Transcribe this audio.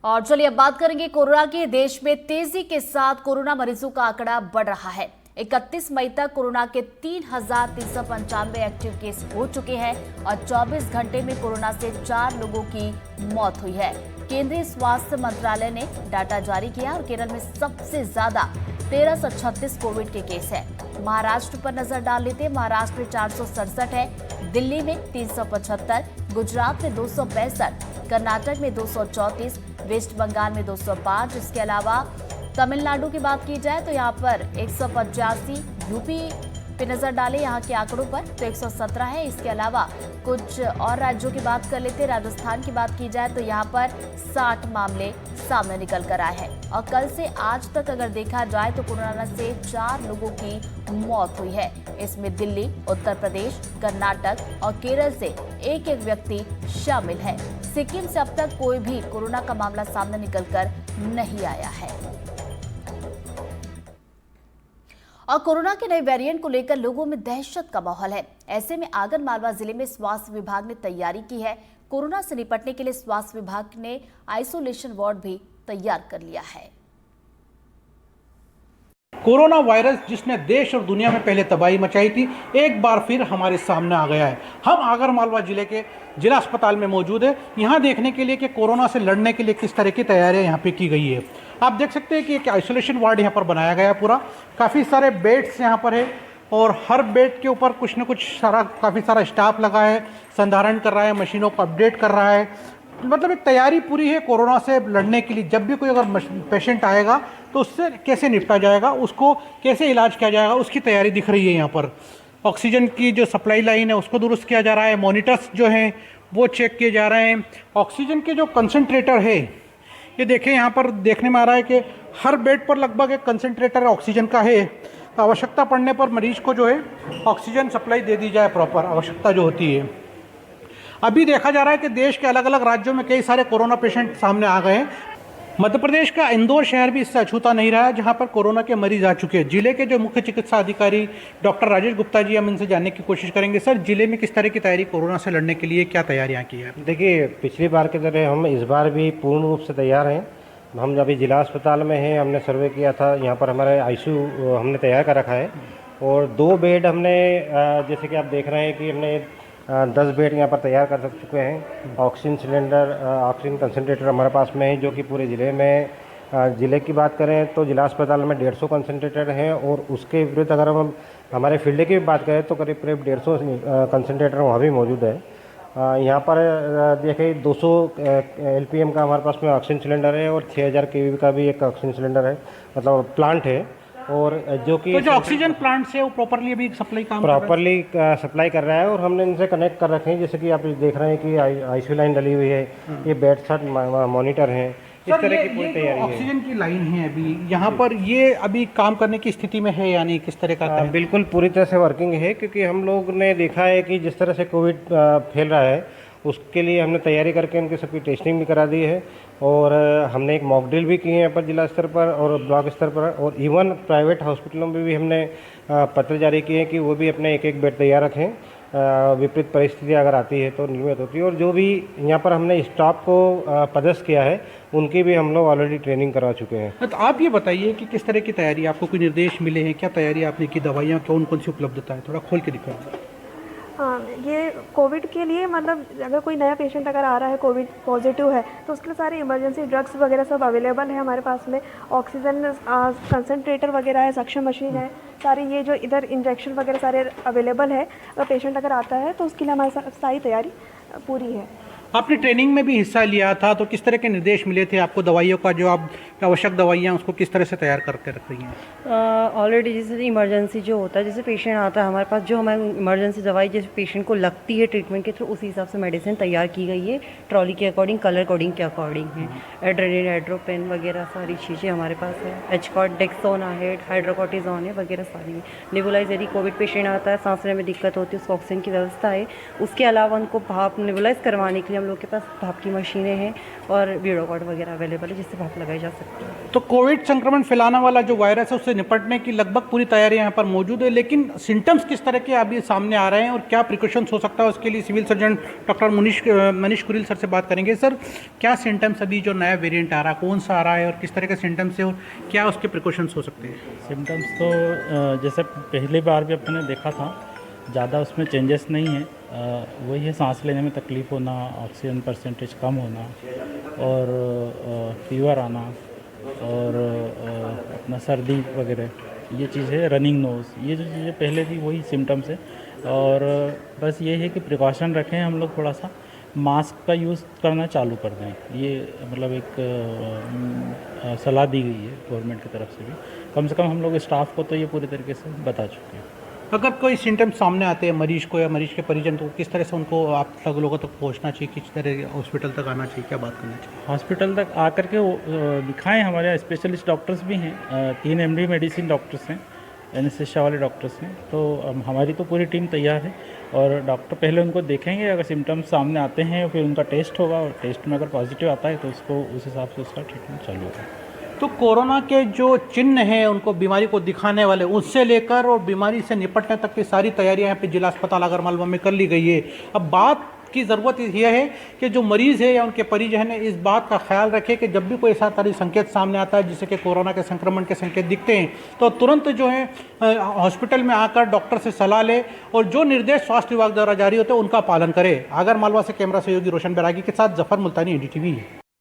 और चलिए अब बात करेंगे कोरोना की। देश में तेजी के साथ कोरोना मरीजों का आंकड़ा बढ़ रहा है। 31 मई तक कोरोना के 3,395 एक्टिव केस हो चुके हैं और 24 घंटे में कोरोना से 4 लोगों की मौत हुई है। केंद्रीय स्वास्थ्य मंत्रालय ने डाटा जारी किया और केरल में सबसे ज्यादा 1336 कोविड के केस है। महाराष्ट्र पर नजर डाल लेते हैं। महाराष्ट्र में 467 है, दिल्ली में 375, गुजरात में 265, कर्नाटक में 234, वेस्ट बंगाल में 205। इसके अलावा तमिलनाडु की बात की जाए तो यहाँ पर 185, यूपी पे नजर डालें यहाँ के आंकड़ों पर तो 117 है। इसके अलावा कुछ और राज्यों की बात कर लेते हैं। राजस्थान की बात की जाए तो यहाँ पर 60 मामले सामने निकल कर आए हैं और कल से आज तक अगर देखा जाए तो कोरोना से 4 लोगों की मौत हुई है। इसमें दिल्ली, उत्तर प्रदेश, कर्नाटक और केरल से एक एक व्यक्ति शामिल है। सिक्किम से अब तक कोई भी कोरोना का मामला सामने निकलकर नहीं आया है। और कोरोना के नए वेरिएंट को लेकर लोगों में दहशत का माहौल है। ऐसे में आगर मालवा जिले में स्वास्थ्य विभाग ने तैयारी की है। कोरोना से निपटने के लिए स्वास्थ्य विभाग ने आइसोलेशन वार्ड भी तैयार कर लिया है। कोरोना वायरस जिसने देश और दुनिया में पहले तबाही मचाई थी, एक बार फिर हमारे सामने आ गया है। हम आगर मालवा जिले के जिला अस्पताल में मौजूद है, यहाँ देखने के लिए कि कोरोना से लड़ने के लिए किस तरह की तैयारियां यहाँ पे की गई है। आप देख सकते हैं कि एक आइसोलेशन वार्ड यहाँ पर बनाया गया है पूरा। काफ़ी सारे बेड्स यहाँ पर है और हर बेड के ऊपर कुछ न कुछ काफ़ी सारा स्टाफ लगा है, संधारण कर रहा है, मशीनों को अपडेट कर रहा है। मतलब एक तैयारी पूरी है कोरोना से लड़ने के लिए। जब भी कोई अगर पेशेंट आएगा तो उससे कैसे निपटा जाएगा, उसको कैसे इलाज किया जाएगा, उसकी तैयारी दिख रही है यहाँ पर। ऑक्सीजन की जो सप्लाई लाइन है उसको दुरुस्त किया जा रहा है, मॉनिटर्स जो हैं वो चेक किए जा रहे हैं। ऑक्सीजन के जो कंसंट्रेटर है, ये देखें यहाँ पर देखने में आ रहा है कि हर बेड पर लगभग एक कंसंट्रेटर ऑक्सीजन का है। तो आवश्यकता पड़ने पर मरीज को जो है ऑक्सीजन सप्लाई दे दी जाए प्रॉपर, आवश्यकता जो होती है। अभी देखा जा रहा है कि देश के अलग अलग राज्यों में कई सारे कोरोना पेशेंट सामने आ गए हैं। मध्य प्रदेश का इंदौर शहर भी इससे अछूता नहीं रहा है, जहां पर कोरोना के मरीज आ चुके हैं। जिले के जो मुख्य चिकित्सा अधिकारी डॉक्टर राजेश गुप्ता जी, हम इनसे जानने की कोशिश करेंगे। सर, जिले में किस तरह की तैयारी कोरोना से लड़ने के लिए क्या तैयारियां की है? देखिए, पिछली बार की तरह हम इस बार भी पूर्ण रूप से तैयार हैं। हम अभी जिला अस्पताल में हैं, हमने सर्वे किया था, यहाँ पर हमारे आईसीयू हमने तैयार कर रखा है और 2 बेड हमने जैसे कि आप देख रहे हैं कि हमने 10 बेड यहाँ पर तैयार कर चुके हैं। ऑक्सीजन सिलेंडर, ऑक्सीजन कंसंट्रेटर हमारे पास में है, जो कि पूरे ज़िले में, ज़िले की बात करें तो जिला अस्पताल में 150 कंसंट्रेटर हैं और उसके विरुद्ध अगर हम हमारे फील्ड की बात करें तो करीब 150 कंसंट्रेटर वहाँ भी मौजूद है। यहाँ पर देखें 200 LPM का हमारे पास में ऑक्सीजन सिलेंडर है और 6000 kV का भी एक ऑक्सीजन सिलेंडर है, मतलब प्लांट है। और जो कि तो जो ऑक्सीजन प्लांट से वो प्रॉपरली अभी सप्लाई सप्लाई कर रहा है और हमने इनसे कनेक्ट कर रखे हैं। जैसे कि आप देख रहे हैं कि आईसीयू लाइन डली हुई है, ये बेड सेट मॉनिटर हैं, इस तरह की पूरी तैयारी है। ऑक्सीजन की लाइन है अभी यहाँ पर, ये अभी काम करने की स्थिति में है, यानी किस तरह का? बिल्कुल पूरी तरह से वर्किंग है, क्योंकि हम लोग ने देखा है कि जिस तरह से कोविड फैल रहा है उसके लिए हमने तैयारी करके उनकी सबकी टेस्टिंग भी करा दी है और हमने एक मॉक ड्रिल भी की है यहाँ पर जिला स्तर पर और ब्लॉक स्तर पर। और इवन प्राइवेट हॉस्पिटलों में भी हमने पत्र जारी किए हैं कि वो भी अपने एक एक बेड तैयार रखें। विपरीत परिस्थिति अगर आती है तो निर्मित होती है। और जो भी यहाँ पर हमने स्टाफ को पदस्थ किया है उनकी भी हम लोग ऑलरेडी ट्रेनिंग करवा चुके हैं। तो आप ये बताइए कि किस तरह की तैयारी, आपको कोई निर्देश मिले हैं, क्या तैयारी आपने की, दवाइयाँ कौन कौन सी उपलब्धता है, थोड़ा खोल के दिखाओ। हाँ, ये कोविड के लिए मतलब अगर कोई नया पेशेंट अगर आ रहा है कोविड पॉजिटिव है तो उसके लिए सारे इमरजेंसी ड्रग्स वगैरह सब अवेलेबल है हमारे पास में। ऑक्सीजन कंसंट्रेटर वगैरह है, सक्शन मशीन है, सारी ये जो इधर इंजेक्शन वगैरह सारे अवेलेबल है। अगर पेशेंट अगर आता है तो उसके लिए हमारी सारी तैयारी पूरी है। आपने ट्रेनिंग में भी हिस्सा लिया था, तो किस तरह के निर्देश मिले थे आपको? दवाइयों का जो आप आवश्यक दवाइयाँ उसको किस तरह से तैयार करके रख रही हैं? ऑलरेडी जैसे इमरजेंसी जो होता है, जैसे पेशेंट आता है हमारे पास, जो हमारी इमरजेंसी दवाई जैसे पेशेंट को लगती है ट्रीटमेंट के थ्रू, उसी हिसाब से मेडिसिन तैयार की गई है। ट्रॉली के अकॉर्डिंग, कलर कोडिंग के अकॉर्डिंग है। एड्रेनलिन, एड्रोपेन वगैरह सारी चीज़ें हमारे पास है। एचकॉट, डेक्सोन है, हाइड्रोकॉर्टिजोन है वगैरह सारी। नेबुलाइज, यदि कोविड पेशेंट आता है, सांस लेने में दिक्कत होती है, उसको ऑक्सीजन की व्यवस्था है। उसके अलावा उनको भाप नेबुलाइज करवाने के लिए हम लोग के पास भाप की मशीनें हैं और वीडियोकॉर्ड वगैरह अवेलेबल है जिससे भाप लगाई जा सकती है। तो कोविड संक्रमण फैलाने वाला जो वायरस है उससे निपटने की लगभग पूरी तैयारी यहाँ पर मौजूद है, लेकिन सिम्टम्स किस तरह के अभी सामने आ रहे हैं और क्या प्रिकॉशंस हो सकता है, उसके लिए civil surgeon doctor Manish Kuril sir से बात करेंगे। सर, क्या सिम्टम्स अभी जो नया वेरिएंट आ रहा है कौन सा आ रहा है और किस तरह के सिम्टम्स है और क्या उसके प्रिकॉशंस हो सकते हैं? सिम्टम्स तो जैसे पहली बार भी अपने देखा था, ज़्यादा उसमें चेंजेस नहीं है। वही है, सांस लेने में तकलीफ़ होना, ऑक्सीजन परसेंटेज कम होना और फीवर आना और अपना सर्दी वगैरह, ये चीज़ है। रनिंग नोज़, ये जो चीज़ें पहले थी वही सिम्टम्स है। और बस ये है कि प्रिकॉशन रखें, हम लोग थोड़ा सा मास्क का यूज़ करना चालू कर दें। ये मतलब एक सलाह दी गई है गवर्नमेंट की तरफ से भी। कम से कम हम लोग स्टाफ को तो ये पूरी तरीके से बता चुके हैं। अगर कोई सिम्टम्स सामने आते हैं मरीज को या मरीज के परिजन, तो किस तरह से उनको आप लोगों तक पहुंचना चाहिए, किस तरह हॉस्पिटल तक आना चाहिए, क्या बात करना चाहिए? हॉस्पिटल तक आकर के दिखाएं। हमारे यहाँ स्पेशलिस्ट डॉक्टर्स भी हैं, 3 MD मेडिसिन डॉक्टर्स हैं, एनेस्थीसिया वाले डॉक्टर्स हैं। तो हमारी तो पूरी टीम तैयार है और डॉक्टर पहले उनको देखेंगे। अगर सिम्टम्स सामने आते हैं फिर उनका टेस्ट होगा और टेस्ट में अगर पॉजिटिव आता है तो उसको उस हिसाब से उसका ट्रीटमेंट चालू होगा। तो कोरोना के जो चिन्ह हैं उनको बीमारी को दिखाने वाले, उससे लेकर और बीमारी से निपटने तक की सारी तैयारियां यहाँ पे जिला अस्पताल आगरमालवा में कर ली गई है। अब बात की ज़रूरत यह है कि जो मरीज़ है या उनके परिजन है इस बात का ख्याल रखें कि जब भी कोई ऐसा तरह संकेत सामने आता है जिससे कि कोरोना के संक्रमण के संकेत दिखते हैं तो तुरंत जो है हॉस्पिटल में आकर डॉक्टर से सलाह ले और जो निर्देश स्वास्थ्य विभाग द्वारा जारी होते हैं उनका पालन करें। आगरमालवा से कैमरा सहयोगी रोशन बैरागी के साथ जफर मुल्तानी, NDTV।